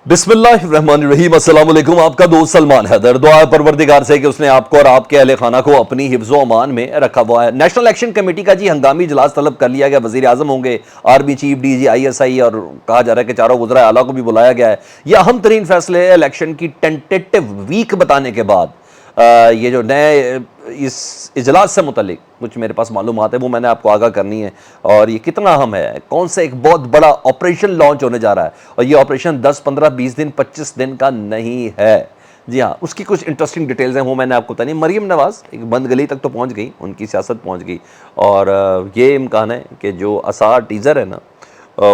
बिस्मिल्लाहिर्रहमानिर्रहीम। अस्सलाम वालेकुम। आपका दोस्त सलमान हैदर। दुआ है परवरदिगार से कि उसने आपको और आपके अहले खाना को अपनी हिफ्ज़ो अमान में रखा हुआ है। नेशनल इलेक्शन कमेटी का जी हंगामी इजलास तलब कर लिया गया। वज़ीर आज़म होंगे, आर्मी चीफ, डीजी, ISI और कहा जा रहा है कि चारों वज़राए आला को भी बुलाया गया है। ये अहम तरीन फैसले इलेक्शन की टेंटेटिव वीक बताने के बाद ये जो नए इस इजलास से मुतल्लिक कुछ मेरे पास मालूमात है वो मैंने आपको आगाह करनी है। और ये कितना अहम है, कौन सा एक बहुत बड़ा ऑपरेशन लॉन्च होने जा रहा है, और ये ऑपरेशन 10, 15, 20 दिन, 25 दिन का नहीं है। जी हाँ, उसकी कुछ इंटरेस्टिंग डिटेल्स हैं, वो मैंने आपको बतानी। मरीम नवाज़ एक बंद गली तक तो पहुंच गई, उनकी सियासत पहुंच गई, और ये इम्कान है कि जो असार टीज़र है ना,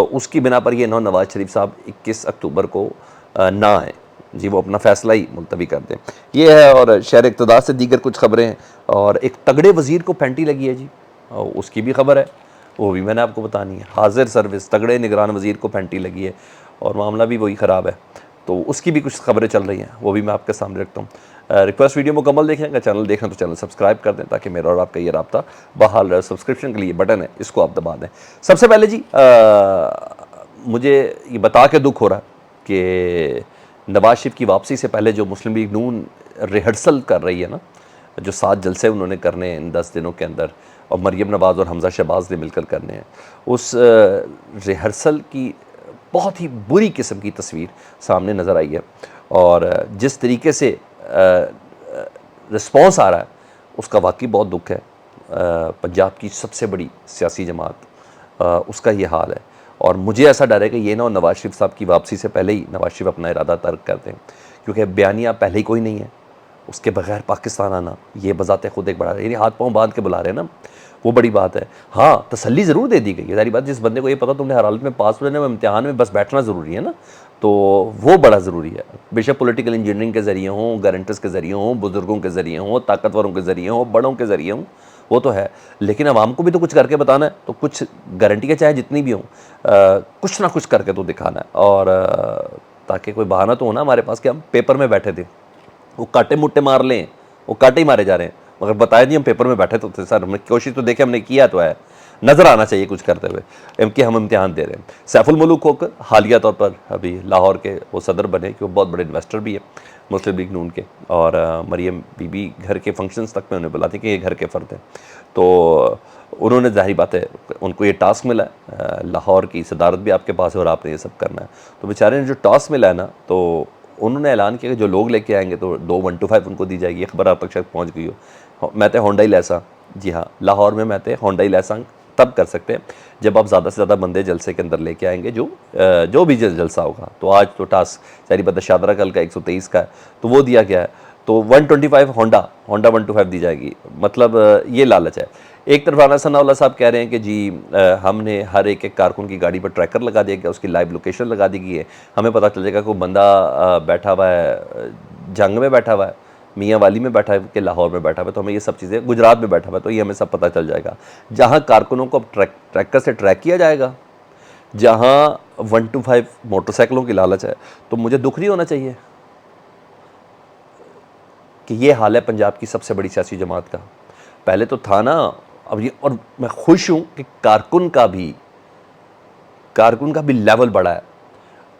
उसकी बिना पर ये नवाज़ शरीफ साहब 21 अक्टूबर को ना आए जी, वो अपना फ़ैसला ही मुलतवी कर दें। ये है। और शहर इक़्तिदार से दीगर कुछ ख़बरें हैं, और एक तगड़े वज़ीर को पेंटी लगी है जी, और उसकी भी खबर है, वो भी मैंने आपको बतानी है। हाजिर सर्विस तगड़े निगरान वज़ीर को पेंटी लगी है, और मामला भी वही ख़राब है, तो उसकी भी कुछ खबरें चल रही हैं, वो भी मैं आपके सामने रखता हूँ। रिक्वेस्ट वीडियो मुकम्मल देखें, अगर चैनल देखें तो चैनल सब्सक्राइब कर दें, ताकि मेरा और आपका ये राब्ता बहाल। सब्सक्रिप्शन के लिए बटन है, इसको आप दबा दें। सबसे पहले जी मुझे ये बता के दुख हो रहा है कि नवाज शरीफ की वापसी से पहले जो मुस्लिम लीग नून रिहर्सल कर रही है ना, जो 7 जलसे उन्होंने करने हैं इन 10 दिनों के अंदर, और मरीम नवाज़ और हमज़ा शहबाज ने मिलकर करने हैं, उस रिहर्सल की बहुत ही बुरी किस्म की तस्वीर सामने नज़र आई है। और जिस तरीके से रिस्पॉन्स आ रहा है उसका वाकई बहुत दुख है। पंजाब की सबसे बड़ी सियासी जमात उसका ये हाल है, और मुझे ऐसा डर है कि ये ना हो नवाज शरीफ साहब की वापसी से पहले ही नवाज शरीफ अपना इरादा तर्क कर दें, क्योंकि बयानिया पहले ही कोई नहीं है, उसके बगैर पाकिस्तान आना ये बजाते खुद एक बड़ा, यानी हाथ पाँव बांध के बुला रहे हैं ना, वो बड़ी बात है। हाँ, तसल्ली ज़रूर दे दी गई है, सारी बात। जिस बंदे को ये पता तुमने हर हालत में पास होने में, इम्तिहान में बस बैठना ज़रूरी है ना, तो वो बड़ा ज़रूरी है। बेशक पॉलिटिकल इंजीनियरिंग के ज़रिए हों, गारंटर्स के ज़रिए हों, बुज़ुर्गों के ज़रिए हों, ताकतवरों के ज़रिए हों, बड़ों के ज़रिए हों, वो तो है, लेकिन आवाम को भी तो कुछ करके बताना है, तो कुछ गारंटियाँ चाहे जितनी भी हों, कुछ ना कुछ करके तो दिखाना है। और ताकि कोई बहाना तो हो ना हमारे पास कि हम पेपर में बैठे थे, वो कांटे मुट्टे मार लें, वो कांटे ही मारे जा रहे हैं, मगर बताया नहीं हम पेपर में बैठे तो थे सर, हमने कोशिश तो देखे, हमने किया तो है, नज़र आना चाहिए कुछ करते हुए कि हम इम्तिहान दे रहे हैं। सैफुल मुल्क होकर हालिया तौर पर अभी लाहौर के वो सदर बने, कि वो बहुत बड़े इन्वेस्टर भी है मुस्लिम लीग नून के, और मरीम बीबी घर के फंक्शंस तक में उन्हें बुलाती कि ये घर के फ़र्द हैं, तो उन्होंने ज़ाहिर बात है उनको ये टास्क मिला है, लाहौर की सदारत भी आपके पास है और आपने ये सब करना है, तो बेचारे ने जो टास्क मिला है ना, तो उन्होंने ऐलान किया कि जो लोग लेके आएंगे तो 2 125 उनको दी जाएगी। ये खबर आप तक शायद पहुँच गई हो। मैं तो होंडाई लैसा, जी हाँ, लाहौर में मैं तो होंडाई लैसा तब कर सकते हैं जब आप ज़्यादा से ज़्यादा बंदे जलसे के अंदर लेके आएंगे, जो भी जलसा होगा। तो आज तो टास्क सारी बात शादरा कल का 123 का है, तो वो दिया गया है, तो 125 होंडा 125 दी जाएगी। मतलब ये लालच है। एक तरफ राना सनाउल्लाह साहब कह रहे हैं कि जी हमने हर एक कारकुन की गाड़ी पर ट्रैकर लगा दिया गया, उसकी लाइव लोकेशन लगा दी गई है, हमें पता चल जाएगा कोई बंदा बैठा हुआ है जंग में, बैठा हुआ है मियाँ वाली में, बैठा है कि लाहौर में बैठा हुआ है, तो हमें ये सब चीज़ें, गुजरात में बैठा हुआ है, तो ये हमें सब पता चल जाएगा। जहाँ कारकुनों को अब ट्रैकर से ट्रैक किया जाएगा, जहाँ 125 मोटरसाइकिलों की लालच है, तो मुझे दुख नहीं होना चाहिए कि ये हाल है पंजाब की सबसे बड़ी सियासी जमात का। पहले तो था ना, अब ये, और मैं खुश हूँ कि कारकुन का भी लेवल बढ़ा है।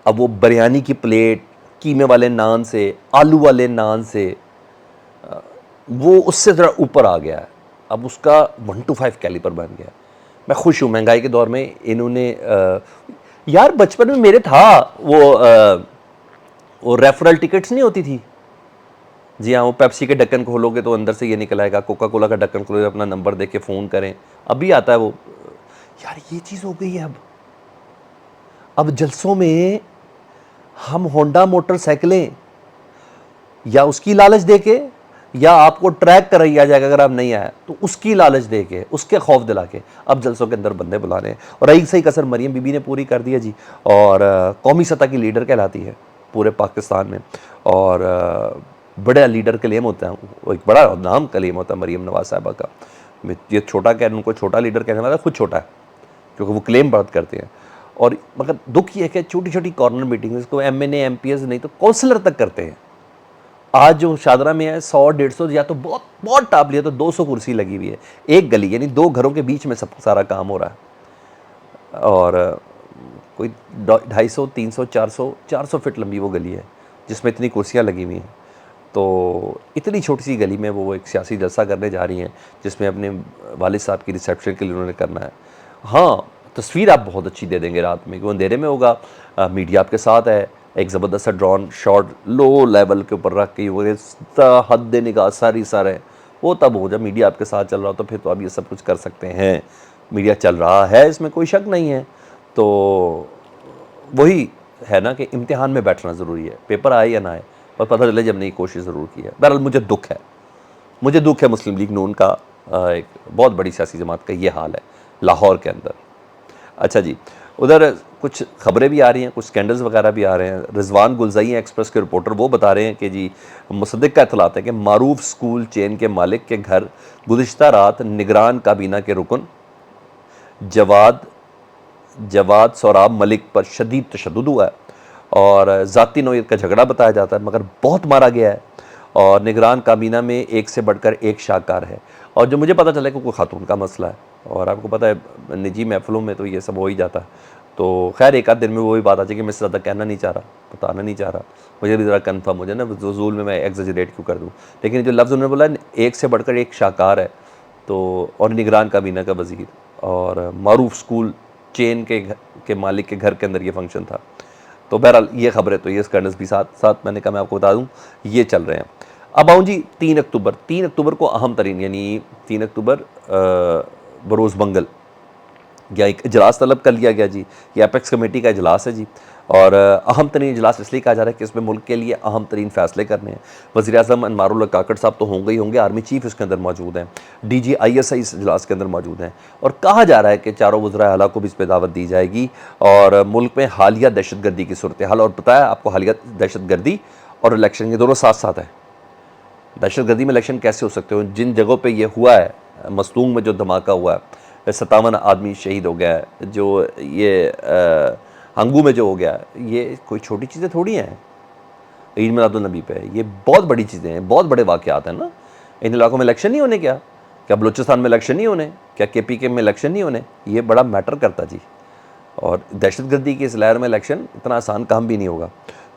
अब वो बिरयानी की प्लेट कीमे वाले नान से, आलू वाले नान से, वो उससे ज़रा ऊपर आ गया है, अब उसका 125 कैलिपर बन गया है। मैं खुश हूँ। महंगाई के दौर में इन्होंने यार बचपन में मेरे था वो रेफरल टिकट्स नहीं होती थी, जी हाँ, वो पेप्सी के ढक्कन खोलोगे तो अंदर से ये निकल आएगा, कोका कोला का ढक्कन खोलोगे, अपना नंबर दे के फ़ोन करें, अभी आता है वो। यार ये चीज़ हो गई है अब जलसों में हम होंडा मोटरसाइकिलें या उसकी लालच दे के, या आपको ट्रैक कराया जाएगा अगर आप नहीं आए तो उसकी लालच दे के, उसके खौफ दिला के अब जलसों के अंदर बंदे बुला रहे हैं। और एक सही कसर मरीम बीबी ने पूरी कर दी है जी, और कौमी सतह की लीडर कहलाती है पूरे पाकिस्तान में, और बड़ा लीडर क्लेम होता है, वो एक बड़ा नाम क्लेम होता है मरीम नवाज़ साहिबा का। ये छोटा कह, उनको छोटा लीडर कहने वाला खुद छोटा है, क्योंकि वो क्लेम बहुत करते हैं। और मगर दुख ये है कि छोटी छोटी कॉर्नर मीटिंग, इसको MNA MPS नहीं तो काउंसलर तक करते हैं। आज जो शादरा में है 100-150, या तो बहुत बहुत टाप लिया तो 200 कुर्सी लगी हुई है, एक गली यानी 2 घरों के बीच में सब सारा काम हो रहा है। और کوئی 250 300 400 فٹ لمبی وہ گلی ہے جس میں اتنی کرسیاں لگی ہوئی ہیں. تو اتنی چھوٹی سی گلی میں وہ ایک سیاسی جلسہ کرنے جا رہی ہیں جس میں اپنے والد صاحب کی ریسیپشن کے لیے انہوں نے کرنا ہے. ہاں تصویر آپ بہت اچھی دے دیں گے رات میں کہ وہ اندھیرے میں ہوگا, میڈیا آپ کے ساتھ ہے, ایک زبردست سا ڈرون شاٹ لو لیول کے اوپر رکھ کے وہ حد نگاہ ساری سارے وہ تب ہو جب میڈیا آپ کے ساتھ چل رہا ہو, تو پھر تو آپ یہ سب کچھ کر سکتے ہیں. میڈیا چل رہا ہے, اس میں کوئی شک نہیں ہے. تو وہی ہے نا کہ امتحان میں بیٹھنا ضروری ہے, پیپر آئے یا نہ آئے, اور پتہ چلے جب نے یہ کوشش ضرور کی ہے. بہرحال مجھے دکھ ہے مسلم لیگ نون کا ایک بہت بڑی سیاسی جماعت کا یہ حال ہے لاہور کے اندر. اچھا جی, ادھر کچھ خبریں بھی آ رہی ہیں, کچھ سکینڈلز وغیرہ بھی آ رہے ہیں. رضوان گلزئی ایکسپریس کے رپورٹر وہ بتا رہے ہیں کہ جی مصدق کا اطلاعات ہے کہ معروف سکول چین کے مالک کے گھر گزشتہ رات نگران کابینہ کے رکن جواد سوراب ملک پر شدید تشدد ہوا ہے, اور ذاتی نوعیت کا جھگڑا بتایا جاتا ہے, مگر بہت مارا گیا ہے. اور نگران کابینہ میں ایک سے بڑھ کر ایک شاہکار ہے. اور جو مجھے پتہ چلا کہ کوئی خاتون کا مسئلہ ہے, اور آپ کو پتہ ہے نجی محفلوں میں تو یہ سب ہو ہی جاتا ہے. تو خیر ایک آدھ دن میں وہی بات آ جائے کہ میں سے زیادہ کہنا نہیں چاہ رہا, بتانا نہیں چاہ رہا, مجھے بھی ذرا کنفرم ہو جائے نا وضول میں ایگزیجریٹ کیوں کر دوں. لیکن جو لفظ انہوں نے بولا ایک سے بڑھ کر ایک شاہکار ہے, تو اور نگران کابینہ کا وزیر اور معروف سکول چین کے مالک کے گھر کے اندر یہ فنکشن تھا. تو بہرحال یہ خبریں تو یہ اسکینڈلز بھی ساتھ میں نے کہا میں آپ کو بتا دوں یہ چل رہے ہیں. اب آؤں جی 3 اکتوبر کو اہم ترین, یعنی 3 اکتوبر بروز منگل یا ایک اجلاس طلب کر لیا گیا جی. یہ اپیکس کمیٹی کا اجلاس ہے جی, اور اہم ترین اجلاس اس لیے کہا جا رہا ہے کہ اس میں ملک کے لیے اہم ترین فیصلے کرنے ہیں. وزیر اعظم انوار اللہ کاکڑ صاحب تو ہوں گے, آرمی چیف اس کے اندر موجود ہیں, D G I S I اس اجلاس کے اندر موجود ہیں, اور کہا جا رہا ہے کہ چاروں وزراء اعلیٰ کو بھی اس پہ دعوت دی جائے گی. اور ملک میں حالیہ دہشت گردی کی صورتحال, اور بتایا آپ کو حالیہ دہشت گردی اور الیکشن یہ دونوں ساتھ ساتھ ہیں. دہشت گردی میں الیکشن کیسے ہو سکتے ہو؟ جن جگہوں پہ یہ ہوا ہے, مستونگ میں جو دھماکہ ہوا ہے 57 آدمی شہید ہو گیا ہے, جو یہ ہنگو میں جو ہو گیا ہے, یہ کوئی چھوٹی چیزیں تھوڑی ہیں. عید میلاد النبی پہ یہ بہت بڑی چیزیں ہیں, بہت بڑے واقعات ہیں نا. ان علاقوں میں الیکشن نہیں ہونے, کیا بلوچستان میں الیکشن نہیں ہونے, کیا کے پی کے میں الیکشن نہیں ہونے؟ یہ بڑا میٹر کرتا جی. اور دہشت گردی کی اس لہر میں الیکشن اتنا آسان کام بھی نہیں ہوگا.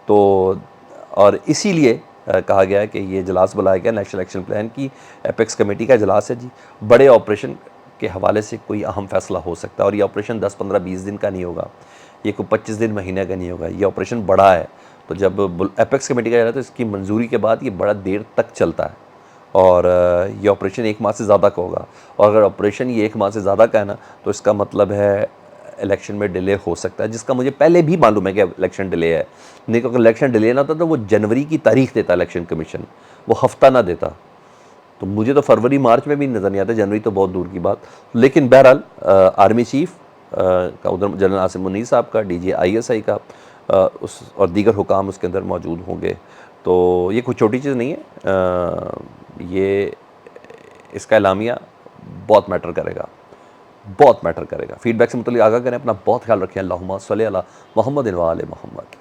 تو اور اسی لیے کہا گیا ہے کہ یہ اجلاس بلایا گیا نیشنل ایکشن پلان کی اپیکس کمیٹی کا اجلاس ہے جی. بڑے آپریشن کے حوالے سے کوئی اہم فیصلہ ہو سکتا ہے, اور یہ آپریشن 10 15 20 دن کا نہیں ہوگا, یہ کوئی 25 دن مہینے کا نہیں ہوگا. یہ آپریشن بڑا ہے. تو جب اپیکس کمیٹی کا جا رہا ہے تو اس کی منظوری کے بعد یہ بڑا دیر تک چلتا ہے, اور یہ آپریشن 1 ماہ سے زیادہ کا ہوگا. اور اگر آپریشن یہ 1 ماہ سے زیادہ کا ہے نا, تو اس کا مطلب ہے الیکشن میں ڈیلے ہو سکتا ہے, جس کا مجھے پہلے بھی معلوم ہے کہ الیکشن ڈیلے ہے. نہیں, اگر الیکشن ڈیلے نہ ہوتا تو وہ جنوری کی تاریخ دیتا الیکشن کمیشن, وہ ہفتہ نہ دیتا. تو مجھے تو فروری مارچ میں بھی نظر نہیں آتا, جنوری تو بہت دور کی بات. لیکن بہرحال آرمی چیف کا ادھر جنرل عاصم منیر صاحب کا, D G I S I کا اور دیگر حکام اس کے اندر موجود ہوں گے. تو یہ کوئی چھوٹی چیز نہیں ہے, یہ اس کا اعلامیہ بہت میٹر کرے گا. فیڈ بیک سے متعلق آگاہ کریں, اپنا بہت خیال رکھیں. اللہم صلی علی محمد و آل محمد.